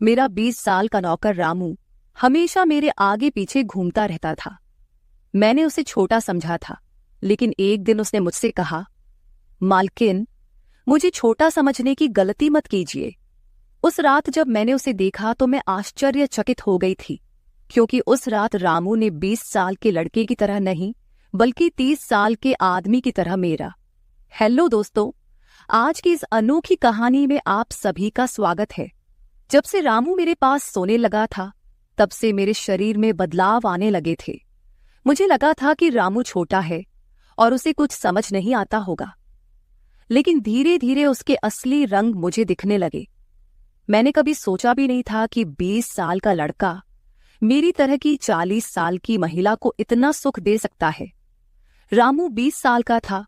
मेरा 20 साल का नौकर रामू हमेशा मेरे आगे पीछे घूमता रहता था। मैंने उसे छोटा समझा था, लेकिन एक दिन उसने मुझसे कहा, मालकिन, मुझे छोटा समझने की गलती मत कीजिए। उस रात जब मैंने उसे देखा तो मैं आश्चर्यचकित हो गई थी, क्योंकि उस रात रामू ने 20 साल के लड़के की तरह नहीं, बल्कि 30 साल के आदमी की तरह मेरा। हेलो दोस्तों, आज की इस अनोखी कहानी में आप सभी का स्वागत है। जब से रामू मेरे पास सोने लगा था, तब से मेरे शरीर में बदलाव आने लगे थे। मुझे लगा था कि रामू छोटा है और उसे कुछ समझ नहीं आता होगा, लेकिन धीरे धीरे उसके असली रंग मुझे दिखने लगे। मैंने कभी सोचा भी नहीं था कि 20 साल का लड़का मेरी तरह की 40 साल की महिला को इतना सुख दे सकता है। रामू 20 साल का था।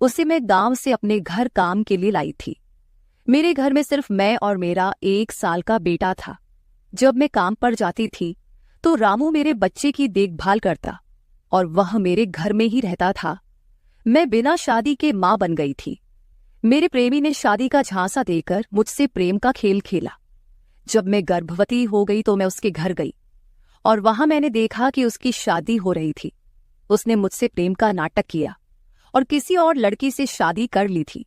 उसे मैं गांव से अपने घर काम के लिए लाई थी। मेरे घर में सिर्फ मैं और मेरा 1 साल का बेटा था। जब मैं काम पर जाती थी तो रामू मेरे बच्चे की देखभाल करता और वह मेरे घर में ही रहता था। मैं बिना शादी के मां बन गई थी। मेरे प्रेमी ने शादी का झांसा देकर मुझसे प्रेम का खेल खेला। जब मैं गर्भवती हो गई तो मैं उसके घर गई और वहां मैंने देखा कि उसकी शादी हो रही थी। उसने मुझसे प्रेम का नाटक किया और किसी और लड़की से शादी कर ली थी।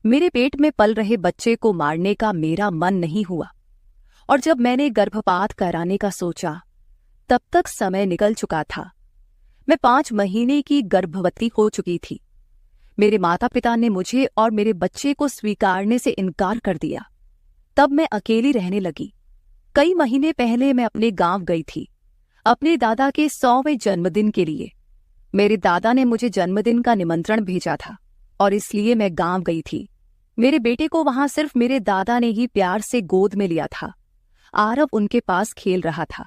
मेरे पेट में पल रहे बच्चे को मारने का मेरा मन नहीं हुआ, और जब मैंने गर्भपात कराने का सोचा, तब तक समय निकल चुका था। मैं 5 महीने की गर्भवती हो चुकी थी। मेरे माता पिता ने मुझे और मेरे बच्चे को स्वीकारने से इनकार कर दिया। तब मैं अकेली रहने लगी। कई महीने पहले मैं अपने गांव गई थी, अपने दादा के 100वें जन्मदिन के लिए। मेरे दादा ने मुझे जन्मदिन का निमंत्रण भेजा था और इसलिए मैं गांव गई थी। मेरे बेटे को वहां सिर्फ मेरे दादा ने ही प्यार से गोद में लिया था। आरव उनके पास खेल रहा था।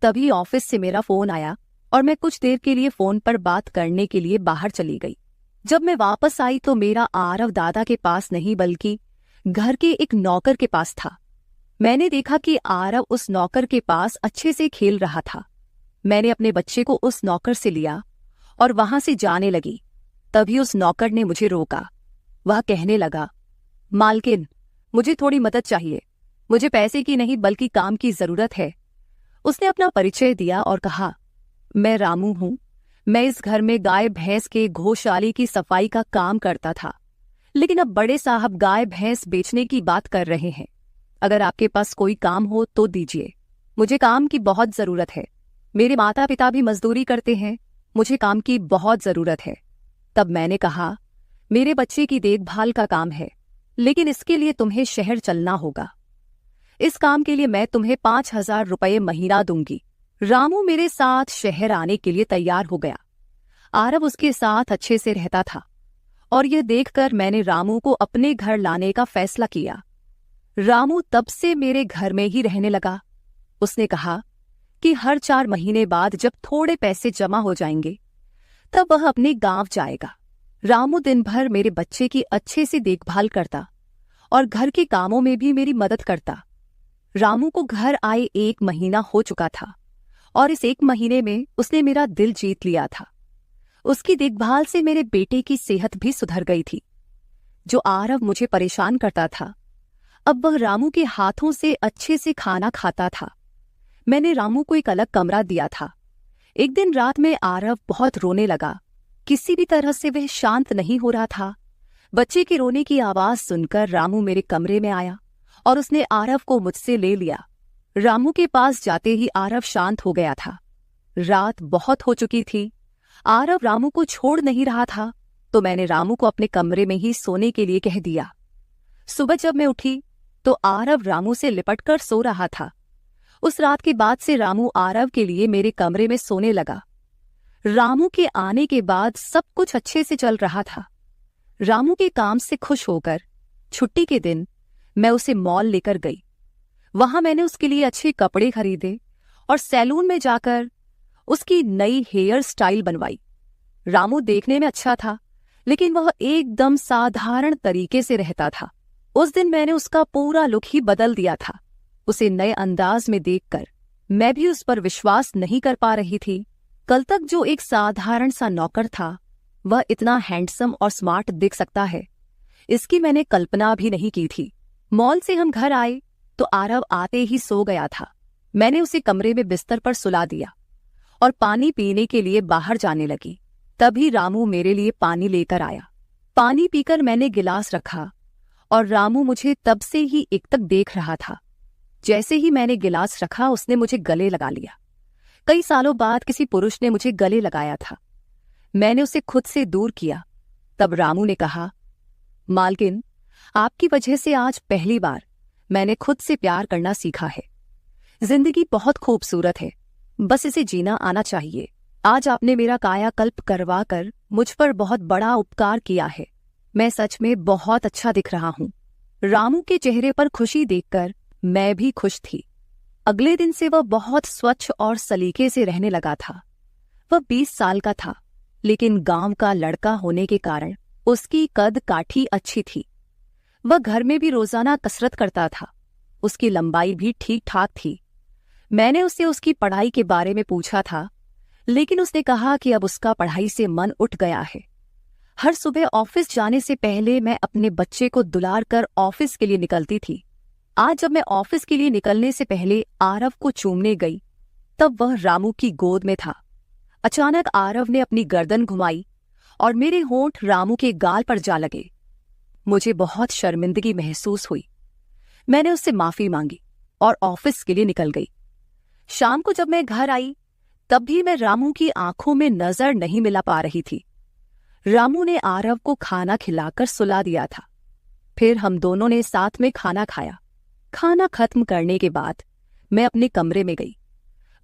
तभी ऑफिस से मेरा फोन आया और मैं कुछ देर के लिए फोन पर बात करने के लिए बाहर चली गई। जब मैं वापस आई तो मेरा आरव दादा के पास नहीं, बल्कि घर के एक नौकर के पास था। मैंने देखा कि आरव उस नौकर के पास अच्छे से खेल रहा था। मैंने अपने बच्चे को उस नौकर से लिया और वहां से जाने लगी। तभी उस नौकर ने मुझे रोका। वह कहने लगा, मालकिन, मुझे थोड़ी मदद चाहिए। मुझे पैसे की नहीं बल्कि काम की जरूरत है। उसने अपना परिचय दिया और कहा, मैं रामू हूं। मैं इस घर में गाय भैंस के गौशाले की सफाई का काम करता था, लेकिन अब बड़े साहब गाय भैंस बेचने की बात कर रहे हैं। अगर आपके पास कोई काम हो तो दीजिए। मुझे काम की बहुत जरूरत है। मेरे माता पिता भी मजदूरी करते हैं। मुझे काम की बहुत जरूरत है। तब मैंने कहा, मेरे बच्चे की देखभाल का काम है, लेकिन इसके लिए तुम्हें शहर चलना होगा। इस काम के लिए मैं तुम्हें 5,000 रुपये महीना दूंगी। रामू मेरे साथ शहर आने के लिए तैयार हो गया। आरव उसके साथ अच्छे से रहता था और यह देखकर मैंने रामू को अपने घर लाने का फैसला किया। रामू तब से मेरे घर में ही रहने लगा। उसने कहा कि हर 4 महीने बाद जब थोड़े पैसे जमा हो जाएंगे, तब वह अपने गांव जाएगा। रामू दिन भर मेरे बच्चे की अच्छे से देखभाल करता और घर के कामों में भी मेरी मदद करता। रामू को घर आए 1 महीना हो चुका था और इस 1 महीने में उसने मेरा दिल जीत लिया था। उसकी देखभाल से मेरे बेटे की सेहत भी सुधर गई थी। जो आरव मुझे परेशान करता था, अब वह रामू के हाथों से अच्छे से खाना खाता था। मैंने रामू को एक अलग कमरा दिया था। एक दिन रात में आरव बहुत रोने लगा। किसी भी तरह से वह शांत नहीं हो रहा था। बच्चे के रोने की आवाज सुनकर रामू मेरे कमरे में आया और उसने आरव को मुझसे ले लिया। रामू के पास जाते ही आरव शांत हो गया था। रात बहुत हो चुकी थी। आरव रामू को छोड़ नहीं रहा था, तो मैंने रामू को अपने कमरे में ही सोने के लिए कह दिया। सुबह जब मैं उठी तो आरव रामू से लिपटकर सो रहा था। उस रात के बाद से रामू आरव के लिए मेरे कमरे में सोने लगा। रामू के आने के बाद सब कुछ अच्छे से चल रहा था। रामू के काम से खुश होकर छुट्टी के दिन मैं उसे मॉल लेकर गई। वहां मैंने उसके लिए अच्छे कपड़े खरीदे और सैलून में जाकर उसकी नई हेयर स्टाइल बनवाई। रामू देखने में अच्छा था, लेकिन वह एकदम साधारण तरीके से रहता था। उस दिन मैंने उसका पूरा लुक ही बदल दिया था। उसे नए अंदाज में देखकर मैं भी उस पर विश्वास नहीं कर पा रही थी। कल तक जो एक साधारण सा नौकर था, वह इतना हैंडसम और स्मार्ट दिख सकता है, इसकी मैंने कल्पना भी नहीं की थी। मॉल से हम घर आए तो आरव आते ही सो गया था। मैंने उसे कमरे में बिस्तर पर सुला दिया और पानी पीने के लिए बाहर जाने लगी। तभी रामू मेरे लिए पानी लेकर आया। पानी पीकर मैंने गिलास रखा और रामू मुझे तब से ही एकटक देख रहा था। जैसे ही मैंने गिलास रखा उसने मुझे गले लगा लिया। कई सालों बाद किसी पुरुष ने मुझे गले लगाया था। मैंने उसे खुद से दूर किया। तब रामू ने कहा, मालकिन, आपकी वजह से आज पहली बार मैंने खुद से प्यार करना सीखा है। जिंदगी बहुत खूबसूरत है, बस इसे जीना आना चाहिए। आज आपने मेरा कायाकल्प करवा कर मुझ पर बहुत बड़ा उपकार किया है। मैं सच में बहुत अच्छा दिख रहा हूँ। रामू के चेहरे पर खुशी देखकर मैं भी खुश थी। अगले दिन से वह बहुत स्वच्छ और सलीके से रहने लगा था। वह 20 साल का था, लेकिन गांव का लड़का होने के कारण उसकी कद काठी अच्छी थी। वह घर में भी रोजाना कसरत करता था। उसकी लंबाई भी ठीक ठाक थी। मैंने उससे उसकी पढ़ाई के बारे में पूछा था, लेकिन उसने कहा कि अब उसका पढ़ाई से मन उठ गया है। हर सुबह ऑफिस जाने से पहले मैं अपने बच्चे को दुलार कर ऑफिस के लिए निकलती थी। आज जब मैं ऑफिस के लिए निकलने से पहले आरव को चूमने गई, तब वह रामू की गोद में था। अचानक आरव ने अपनी गर्दन घुमाई और मेरे होंठ रामू के गाल पर जा लगे। मुझे बहुत शर्मिंदगी महसूस हुई। मैंने उससे माफी मांगी और ऑफिस के लिए निकल गई। शाम को जब मैं घर आई, तब भी मैं रामू की आंखों में नजर नहीं मिला पा रही थी। रामू ने आरव को खाना खिलाकर सुला दिया था। फिर हम दोनों ने साथ में खाना खाया। खाना खत्म करने के बाद मैं अपने कमरे में गई।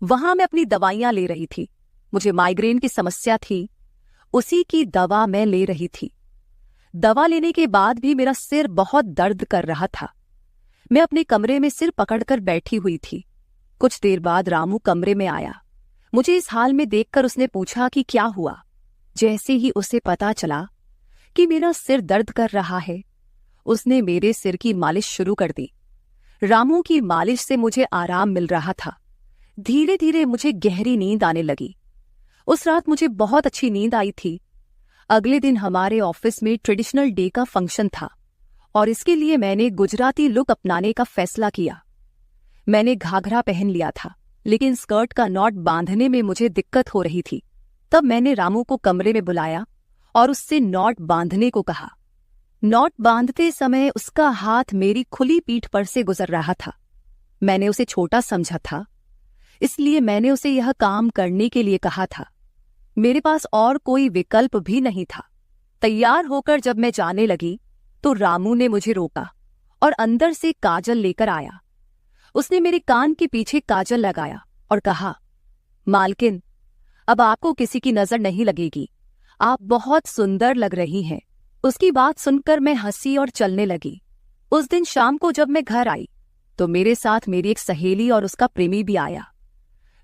वहां मैं अपनी दवाइयां ले रही थी। मुझे माइग्रेन की समस्या थी, उसी की दवा मैं ले रही थी। दवा लेने के बाद भी मेरा सिर बहुत दर्द कर रहा था। मैं अपने कमरे में सिर पकड़कर बैठी हुई थी। कुछ देर बाद रामू कमरे में आया। मुझे इस हाल में देखकर उसने पूछा कि क्या हुआ। जैसे ही उसे पता चला कि मेरा सिर दर्द कर रहा है, उसने मेरे सिर की मालिश शुरू कर दी। रामू की मालिश से मुझे आराम मिल रहा था। धीरे धीरे मुझे गहरी नींद आने लगी। उस रात मुझे बहुत अच्छी नींद आई थी। अगले दिन हमारे ऑफिस में ट्रेडिशनल डे का फंक्शन था और इसके लिए मैंने गुजराती लुक अपनाने का फैसला किया। मैंने घाघरा पहन लिया था, लेकिन स्कर्ट का नॉट बांधने में मुझे दिक्कत हो रही थी। तब मैंने रामू को कमरे में बुलाया और उससे नॉट बांधने को कहा। नॉट बांधते समय उसका हाथ मेरी खुली पीठ पर से गुजर रहा था। मैंने उसे छोटा समझा था, इसलिए मैंने उसे यह काम करने के लिए कहा था। मेरे पास और कोई विकल्प भी नहीं था। तैयार होकर जब मैं जाने लगी तो रामू ने मुझे रोका और अंदर से काजल लेकर आया। उसने मेरे कान के पीछे काजल लगाया और कहा, मालकिन, अब आपको किसी की नजर नहीं लगेगी। आप बहुत सुंदर लग रही हैं। उसकी बात सुनकर मैं हंसी और चलने लगी। उस दिन शाम को जब मैं घर आई तो मेरे साथ मेरी एक सहेली और उसका प्रेमी भी आया।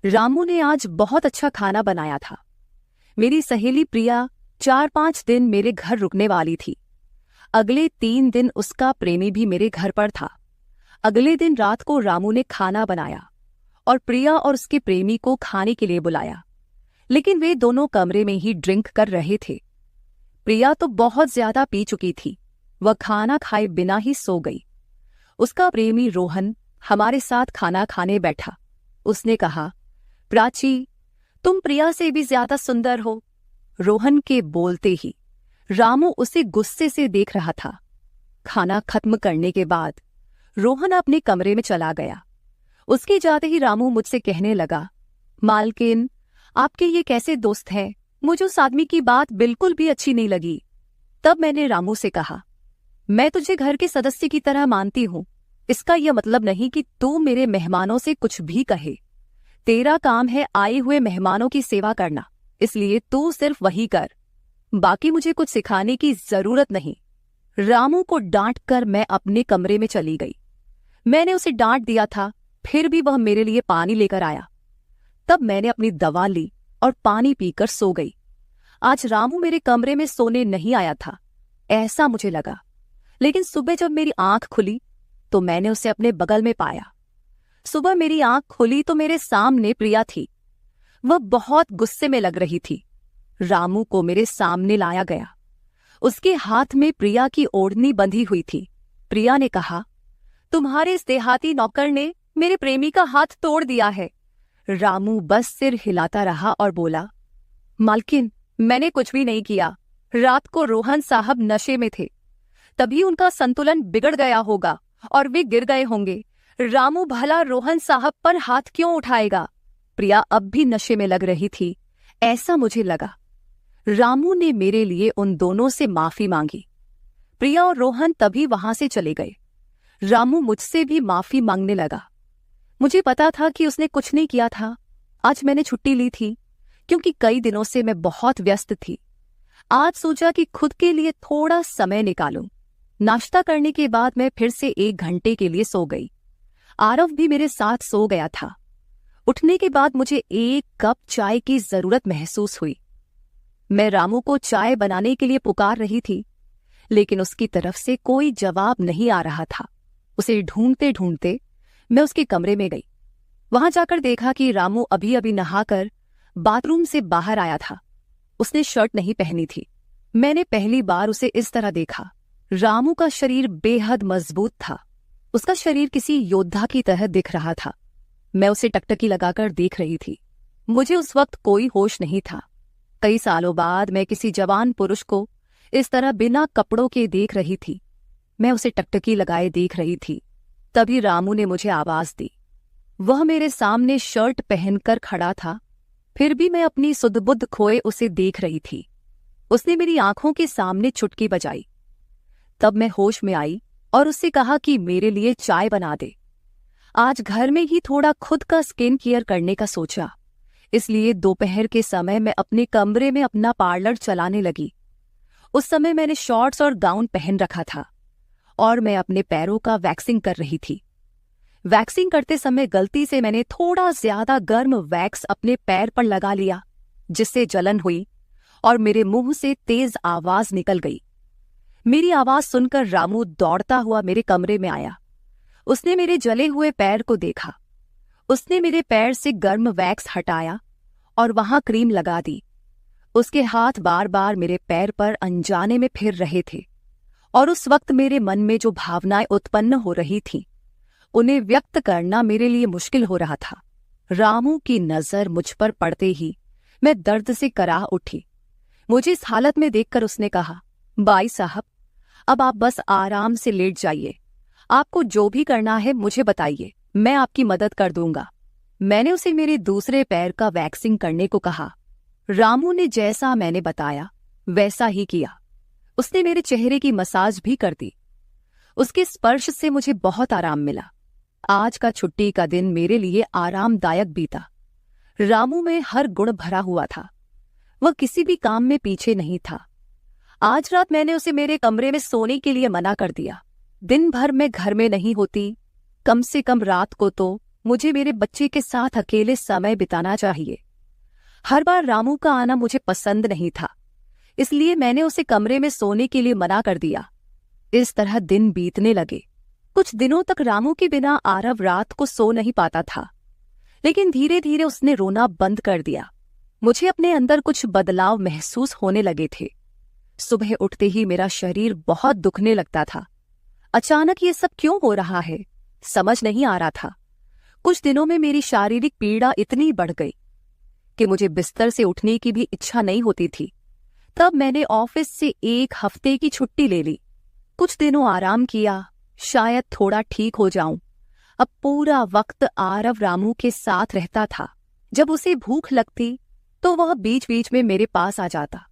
रामू ने आज बहुत अच्छा खाना बनाया था। मेरी सहेली प्रिया 4-5 दिन मेरे घर रुकने वाली थी। अगले 3 दिन उसका प्रेमी भी मेरे घर पर था। अगले दिन रात को रामू ने खाना बनाया और प्रिया और उसके प्रेमी को खाने के लिए बुलाया, लेकिन वे दोनों कमरे में ही ड्रिंक कर रहे थे। प्रिया तो बहुत ज्यादा पी चुकी थी। वह खाना खाए बिना ही सो गई। उसका प्रेमी रोहन हमारे साथ खाना खाने बैठा। उसने कहा, प्राची, तुम प्रिया से भी ज्यादा सुंदर हो। रोहन के बोलते ही रामू उसे गुस्से से देख रहा था। खाना खत्म करने के बाद रोहन अपने कमरे में चला गया। उसके जाते ही रामू मुझसे कहने लगा, मालकिन, आपके ये कैसे दोस्त हैं? मुझे उस आदमी की बात बिल्कुल भी अच्छी नहीं लगी। तब मैंने रामू से कहा, मैं तुझे घर के सदस्य की तरह मानती हूँ। इसका यह मतलब नहीं कि तू मेरे मेहमानों से कुछ भी कहे। तेरा काम है आए हुए मेहमानों की सेवा करना, इसलिए तू सिर्फ वही कर। बाकी मुझे कुछ सिखाने की जरूरत नहीं। रामू को डांट कर मैं अपने कमरे में चली गई। मैंने उसे डांट दिया था, फिर भी वह मेरे लिए पानी लेकर आया। तब मैंने अपनी दवा ली और पानी पीकर सो गई। आज रामू मेरे कमरे में सोने नहीं आया था, ऐसा मुझे लगा। लेकिन सुबह जब मेरी आंख खुली तो मैंने उसे अपने बगल में पाया। सुबह मेरी आंख खुली तो मेरे सामने प्रिया थी। वह बहुत गुस्से में लग रही थी। रामू को मेरे सामने लाया गया। उसके हाथ में प्रिया की ओढ़नी बंधी हुई थी। प्रिया ने कहा, तुम्हारे इस देहाती नौकर ने मेरे प्रेमी का हाथ तोड़ दिया है। रामू बस सिर हिलाता रहा और बोला, मालकिन, मैंने कुछ भी नहीं किया। रात को रोहन साहब नशे में थे, तभी उनका संतुलन बिगड़ गया होगा और वे गिर गए होंगे। रामू भला रोहन साहब पर हाथ क्यों उठाएगा? प्रिया अब भी नशे में लग रही थी, ऐसा मुझे लगा। रामू ने मेरे लिए उन दोनों से माफी मांगी। प्रिया और रोहन तभी वहां से चले गए। रामू मुझसे भी माफी मांगने लगा। मुझे पता था कि उसने कुछ नहीं किया था। आज मैंने छुट्टी ली थी क्योंकि कई दिनों से मैं बहुत व्यस्त थी। आज सोचा कि खुद के लिए थोड़ा समय निकालूं। नाश्ता करने के बाद मैं फिर से 1 घंटे के लिए सो गई। आरव भी मेरे साथ सो गया था। उठने के बाद मुझे 1 कप चाय की जरूरत महसूस हुई। मैं रामू को चाय बनाने के लिए पुकार रही थी, लेकिन उसकी तरफ से कोई जवाब नहीं आ रहा था। उसे ढूंढते ढूंढते मैं उसके कमरे में गई। वहां जाकर देखा कि रामू अभी अभी नहाकर बाथरूम से बाहर आया था। उसने शर्ट नहीं पहनी थी। मैंने पहली बार उसे इस तरह देखा। रामू का शरीर बेहद मजबूत था। उसका शरीर किसी योद्धा की तरह दिख रहा था। मैं उसे टकटकी लगाकर देख रही थी। मुझे उस वक्त कोई होश नहीं था। कई सालों बाद मैं किसी जवान पुरुष को इस तरह बिना कपड़ों के देख रही थी। मैं उसे टकटकी लगाए देख रही थी। तभी रामू ने मुझे आवाज दी। वह मेरे सामने शर्ट पहनकर खड़ा था, फिर भी मैं अपनी सुध-बुध खोए उसे देख रही थी। उसने मेरी आंखों के सामने चुटकी बजाई। तब मैं होश में आई और उससे कहा कि मेरे लिए चाय बना दे। आज घर में ही थोड़ा खुद का स्किन केयर करने का सोचा, इसलिए दोपहर के समय मैं अपने कमरे में अपना पार्लर चलाने लगी। उस समय मैंने शॉर्ट्स और गाउन पहन रखा था और मैं अपने पैरों का वैक्सिंग कर रही थी। वैक्सिंग करते समय गलती से मैंने थोड़ा ज्यादा गर्म वैक्स अपने पैर पर लगा लिया, जिससे जलन हुई और मेरे मुंह से तेज आवाज निकल गई। मेरी आवाज सुनकर रामू दौड़ता हुआ मेरे कमरे में आया। उसने मेरे जले हुए पैर को देखा। उसने मेरे पैर से गर्म वैक्स हटाया और वहां क्रीम लगा दी। उसके हाथ बार बार मेरे पैर पर अनजाने में फिर रहे थे और उस वक्त मेरे मन में जो भावनाएं उत्पन्न हो रही थीं, उन्हें व्यक्त करना मेरे लिए मुश्किल हो रहा था। रामू की नजर मुझ पर पड़ते ही मैं दर्द से कराह उठी। मुझे इस हालत में देखकर उसने कहा, बाई साहब, अब आप बस आराम से लेट जाइए। आपको जो भी करना है मुझे बताइए, मैं आपकी मदद कर दूंगा। मैंने उसे मेरे दूसरे पैर का वैक्सिंग करने को कहा। रामू ने जैसा मैंने बताया वैसा ही किया। उसने मेरे चेहरे की मसाज भी कर दी। उसके स्पर्श से मुझे बहुत आराम मिला। आज का छुट्टी का दिन मेरे लिए आरामदायक बीता। रामू में हर गुण भरा हुआ था। वह किसी भी काम में पीछे नहीं था। आज रात मैंने उसे मेरे कमरे में सोने के लिए मना कर दिया। दिन भर मैं घर में नहीं होती, कम से कम रात को तो मुझे मेरे बच्चे के साथ अकेले समय बिताना चाहिए। हर बार रामू का आना मुझे पसंद नहीं था, इसलिए मैंने उसे कमरे में सोने के लिए मना कर दिया। इस तरह दिन बीतने लगे। कुछ दिनों तक रामू के बिना आरव रात को सो नहीं पाता था, लेकिन धीरे धीरे उसने रोना बंद कर दिया। मुझे अपने अंदर कुछ बदलाव महसूस होने लगे थे। सुबह उठते ही मेरा शरीर बहुत दुखने लगता था। अचानक ये सब क्यों हो रहा है, समझ नहीं आ रहा था। कुछ दिनों में मेरी शारीरिक पीड़ा इतनी बढ़ गई कि मुझे बिस्तर से उठने की भी इच्छा नहीं होती थी। तब मैंने ऑफिस से 1 हफ्ते की छुट्टी ले ली। कुछ दिनों आराम किया, शायद थोड़ा ठीक हो जाऊं। अब पूरा वक्त आरव रामू के साथ रहता था। जब उसे भूख लगती तो वह बीच बीच में मेरे पास आ जाता।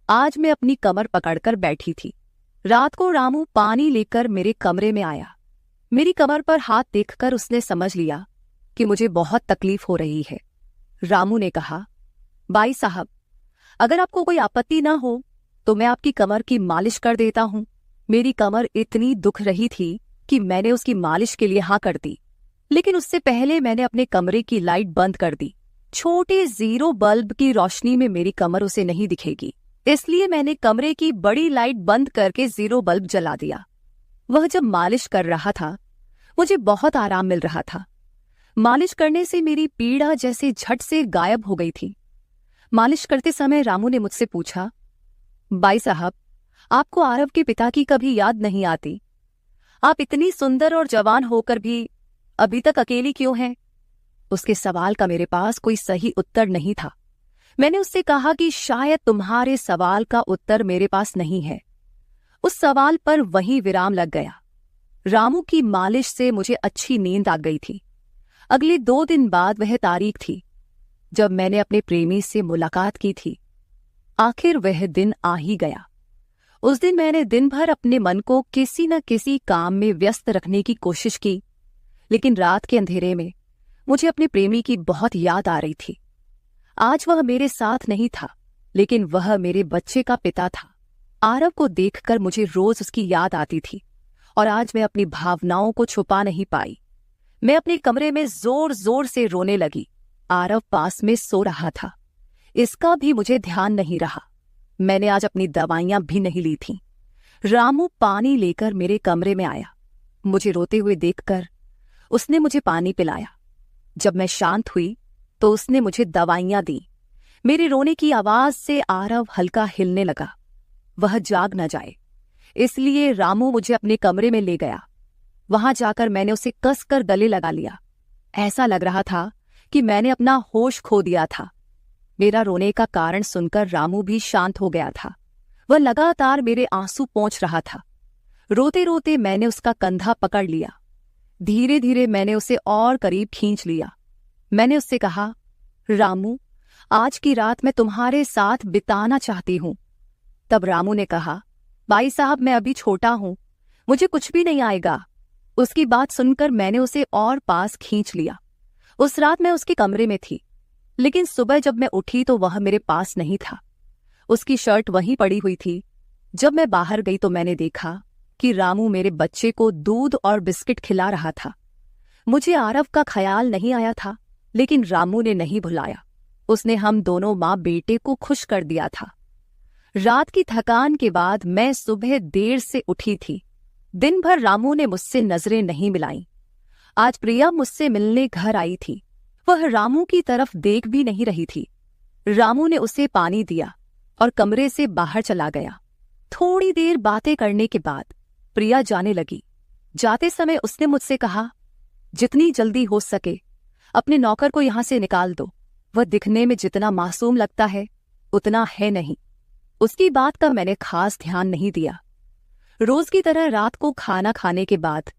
आज मैं अपनी कमर पकड़कर बैठी थी। रात को रामू पानी लेकर मेरे कमरे में आया। मेरी कमर पर हाथ देखकर उसने समझ लिया कि मुझे बहुत तकलीफ हो रही है। रामू ने कहा, बाई साहब, अगर आपको कोई आपत्ति ना हो तो मैं आपकी कमर की मालिश कर देता हूं। मेरी कमर इतनी दुख रही थी कि मैंने उसकी मालिश के लिए हाँ कर दी, लेकिन उससे पहले मैंने अपने कमरे की लाइट बंद कर दी। छोटे 0 बल्ब की रोशनी में मेरी कमर उसे नहीं दिखेगी, इसलिए मैंने कमरे की बड़ी लाइट बंद करके 0 बल्ब जला दिया। वह जब मालिश कर रहा था, मुझे बहुत आराम मिल रहा था। मालिश करने से मेरी पीड़ा जैसे झट से गायब हो गई थी। मालिश करते समय रामू ने मुझसे पूछा, बाई साहब, आपको आरव के पिता की कभी याद नहीं आती? आप इतनी सुंदर और जवान होकर भी अभी तक अकेली क्यों हैं? उसके सवाल का मेरे पास कोई सही उत्तर नहीं था। मैंने उससे कहा कि शायद तुम्हारे सवाल का उत्तर मेरे पास नहीं है। उस सवाल पर वहीं विराम लग गया। रामू की मालिश से मुझे अच्छी नींद आ गई थी। अगले 2 दिन बाद वह तारीख थी जब मैंने अपने प्रेमी से मुलाकात की थी। आखिर वह दिन आ ही गया। उस दिन मैंने दिन भर अपने मन को किसी न किसी काम में व्यस्त रखने की कोशिश की, लेकिन रात के अंधेरे में मुझे अपने प्रेमी की बहुत याद आ रही थी। आज वह मेरे साथ नहीं था, लेकिन वह मेरे बच्चे का पिता था। आरव को देखकर मुझे रोज उसकी याद आती थी और आज मैं अपनी भावनाओं को छुपा नहीं पाई। मैं अपने कमरे में जोर जोर से रोने लगी। आरव पास में सो रहा था, इसका भी मुझे ध्यान नहीं रहा। मैंने आज अपनी दवाइयां भी नहीं ली थीं। रामू पानी लेकर मेरे कमरे में आया। मुझे रोते हुए देखकर उसने मुझे पानी पिलाया। जब मैं शांत हुई तो उसने मुझे दवाइयां दी। मेरे रोने की आवाज से आरव हल्का हिलने लगा। वह जाग न जाए, इसलिए रामू मुझे अपने कमरे में ले गया। वहां जाकर मैंने उसे कसकर गले लगा लिया। ऐसा लग रहा था कि मैंने अपना होश खो दिया था। मेरा रोने का कारण सुनकर रामू भी शांत हो गया था। वह लगातार मेरे आंसू पोंछ रहा था। रोते रोते मैंने उसका कंधा पकड़ लिया। धीरे धीरे मैंने उसे और करीब खींच लिया। मैंने उससे कहा, रामू, आज की रात मैं तुम्हारे साथ बिताना चाहती हूं। तब रामू ने कहा, भाई साहब, मैं अभी छोटा हूं, मुझे कुछ भी नहीं आएगा। उसकी बात सुनकर मैंने उसे और पास खींच लिया। उस रात मैं उसके कमरे में थी, लेकिन सुबह जब मैं उठी तो वह मेरे पास नहीं था। उसकी शर्ट वहीं पड़ी हुई थी। जब मैं बाहर गई तो मैंने देखा कि रामू मेरे बच्चे को दूध और बिस्किट खिला रहा था। मुझे आरव का ख्याल नहीं आया था, लेकिन रामू ने नहीं भुलाया। उसने हम दोनों माँ बेटे को खुश कर दिया था। रात की थकान के बाद मैं सुबह देर से उठी थी। दिन भर रामू ने मुझसे नजरें नहीं मिलाईं। आज प्रिया मुझसे मिलने घर आई थी। वह रामू की तरफ देख भी नहीं रही थी। रामू ने उसे पानी दिया और कमरे से बाहर चला गया। थोड़ी देर बातें करने के बाद प्रिया जाने लगी। जाते समय उसने मुझसे कहा, जितनी जल्दी हो सके अपने नौकर को यहां से निकाल दो। वह दिखने में जितना मासूम लगता है उतना है नहीं। उसकी बात का मैंने खास ध्यान नहीं दिया। रोज की तरह रात को खाना खाने के बाद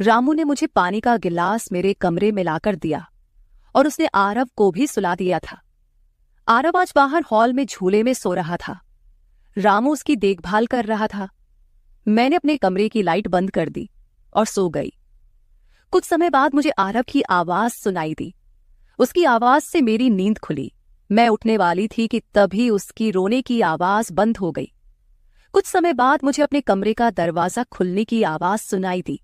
रामू ने मुझे पानी का गिलास मेरे कमरे में लाकर दिया और उसने आरव को भी सुला दिया था। आरव आज बाहर हॉल में झूले में सो रहा था। रामू उसकी देखभाल कर रहा था। मैंने अपने कमरे की लाइट बंद कर दी और सो गई। कुछ समय बाद मुझे आरव की आवाज सुनाई दी। उसकी आवाज से मेरी नींद खुली। मैं उठने वाली थी कि तभी उसकी रोने की आवाज बंद हो गई। कुछ समय बाद मुझे अपने कमरे का दरवाजा खुलने की आवाज सुनाई दी।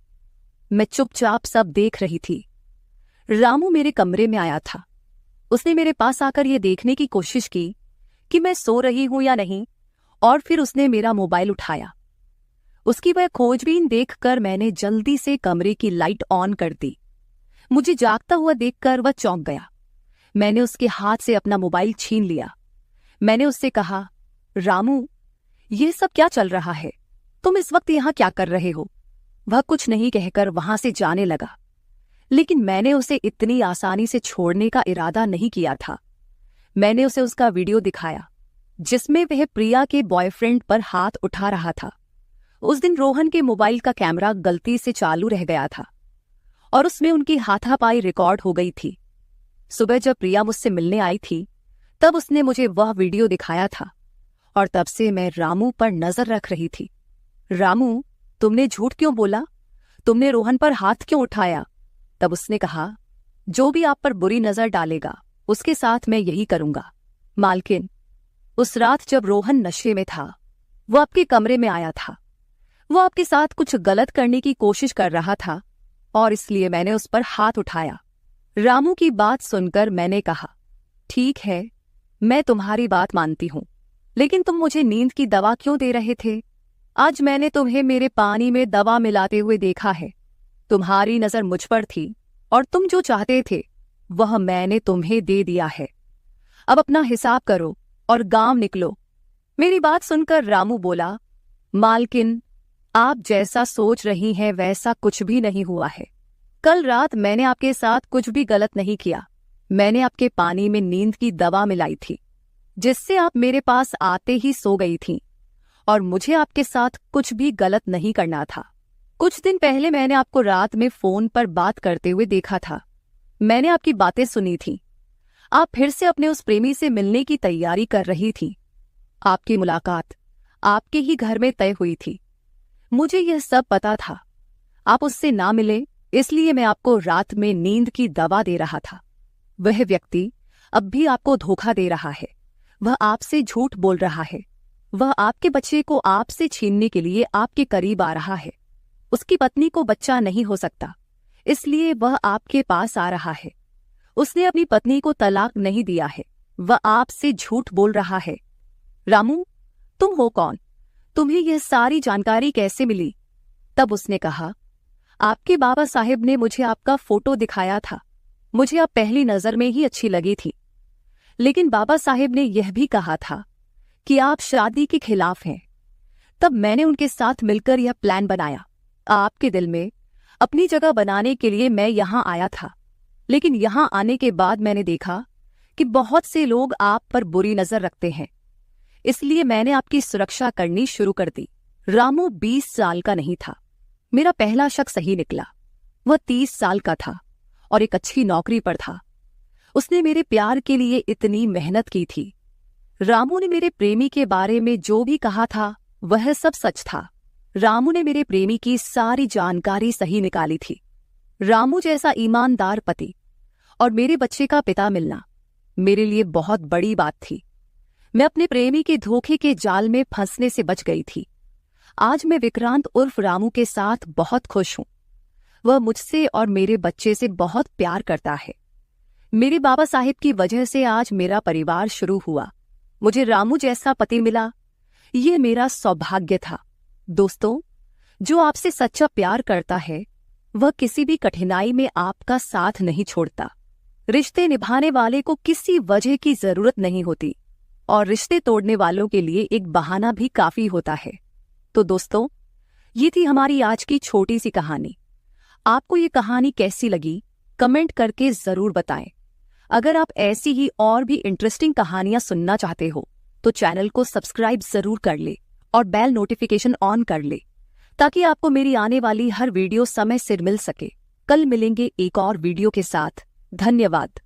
मैं चुपचाप सब देख रही थी। रामू मेरे कमरे में आया था। उसने मेरे पास आकर यह देखने की कोशिश की कि मैं सो रही हूं या नहीं, और फिर उसने मेरा मोबाइल उठाया। उसकी वह खोजबीन देखकर मैंने जल्दी से कमरे की लाइट ऑन कर दी। मुझे जागता हुआ देखकर वह चौंक गया। मैंने उसके हाथ से अपना मोबाइल छीन लिया। मैंने उससे कहा, रामू, ये सब क्या चल रहा है? तुम इस वक्त यहां क्या कर रहे हो? वह कुछ नहीं कहकर वहां से जाने लगा, लेकिन मैंने उसे इतनी आसानी से छोड़ने का इरादा नहीं किया था। मैंने उसे उसका वीडियो दिखाया जिसमें वह प्रिया के बॉयफ्रेंड पर हाथ उठा रहा था। उस दिन रोहन के मोबाइल का कैमरा गलती से चालू रह गया था और उसमें उनकी हाथापाई रिकॉर्ड हो गई थी। सुबह जब प्रिया मुझसे मिलने आई थी तब उसने मुझे वह वीडियो दिखाया था और तब से मैं रामू पर नजर रख रही थी। रामू, तुमने झूठ क्यों बोला? तुमने रोहन पर हाथ क्यों उठाया? तब उसने कहा, जो भी आप पर बुरी नजर डालेगा उसके साथ मैं यही करूंगा। मालकिन, उस रात जब रोहन नशे में था वो आपके कमरे में आया था। वो आपके साथ कुछ गलत करने की कोशिश कर रहा था और इसलिए मैंने उस पर हाथ उठाया। रामू की बात सुनकर मैंने कहा, ठीक है, मैं तुम्हारी बात मानती हूं, लेकिन तुम मुझे नींद की दवा क्यों दे रहे थे? आज मैंने तुम्हें मेरे पानी में दवा मिलाते हुए देखा है। तुम्हारी नजर मुझ पर थी और तुम जो चाहते थे वह मैंने तुम्हें दे दिया है। अब अपना हिसाब करो और गांव निकलो। मेरी बात सुनकर रामू बोला, मालकिन, आप जैसा सोच रही हैं वैसा कुछ भी नहीं हुआ है। कल रात मैंने आपके साथ कुछ भी गलत नहीं किया। मैंने आपके पानी में नींद की दवा मिलाई थी, जिससे आप मेरे पास आते ही सो गई थीं, और मुझे आपके साथ कुछ भी गलत नहीं करना था। कुछ दिन पहले मैंने आपको रात में फोन पर बात करते हुए देखा था। मैंने आपकी बातें सुनी थी। आप फिर से अपने उस प्रेमी से मिलने की तैयारी कर रही थी। आपकी मुलाकात आपके ही घर में तय हुई थी। मुझे यह सब पता था। आप उससे ना मिले, इसलिए मैं आपको रात में नींद की दवा दे रहा था। वह व्यक्ति अब भी आपको धोखा दे रहा है। वह आपसे झूठ बोल रहा है। वह आपके बच्चे को आपसे छीनने के लिए आपके करीब आ रहा है। उसकी पत्नी को बच्चा नहीं हो सकता, इसलिए वह आपके पास आ रहा है। उसने अपनी पत्नी को तलाक नहीं दिया है। वह आपसे झूठ बोल रहा है। रामू, तुम हो कौन? तुम्हें यह सारी जानकारी कैसे मिली? तब उसने कहा, आपके बाबा साहिब ने मुझे आपका फोटो दिखाया था। मुझे आप पहली नजर में ही अच्छी लगी थी, लेकिन बाबा साहिब ने यह भी कहा था कि आप शादी के खिलाफ हैं। तब मैंने उनके साथ मिलकर यह प्लान बनाया। आपके दिल में अपनी जगह बनाने के लिए मैं यहां आया था, लेकिन यहां आने के बाद मैंने देखा कि बहुत से लोग आप पर बुरी नजर रखते हैं, इसलिए मैंने आपकी सुरक्षा करनी शुरू कर दी। रामू 20 साल का नहीं था। मेरा पहला शक सही निकला। वह 30 साल का था और एक अच्छी नौकरी पर था। उसने मेरे प्यार के लिए इतनी मेहनत की थी। रामू ने मेरे प्रेमी के बारे में जो भी कहा था वह सब सच था। रामू ने मेरे प्रेमी की सारी जानकारी सही निकाली थी। रामू जैसा ईमानदार पति और मेरे बच्चे का पिता मिलना मेरे लिए बहुत बड़ी बात थी। मैं अपने प्रेमी के धोखे के जाल में फंसने से बच गई थी। आज मैं विक्रांत उर्फ रामू के साथ बहुत खुश हूं। वह मुझसे और मेरे बच्चे से बहुत प्यार करता है। मेरे बाबा साहिब की वजह से आज मेरा परिवार शुरू हुआ। मुझे रामू जैसा पति मिला, ये मेरा सौभाग्य था। दोस्तों, जो आपसे सच्चा प्यार करता है वह किसी भी कठिनाई में आपका साथ नहीं छोड़ता। रिश्ते निभाने वाले को किसी वजह की जरूरत नहीं होती, और रिश्ते तोड़ने वालों के लिए एक बहाना भी काफी होता है। तो दोस्तों, ये थी हमारी आज की छोटी सी कहानी। आपको ये कहानी कैसी लगी कमेंट करके जरूर बताएं। अगर आप ऐसी ही और भी इंटरेस्टिंग कहानियां सुनना चाहते हो तो चैनल को सब्सक्राइब जरूर कर ले और बेल नोटिफिकेशन ऑन कर ले, ताकि आपको मेरी आने वाली हर वीडियो समय सिर मिल सके। कल मिलेंगे एक और वीडियो के साथ। धन्यवाद।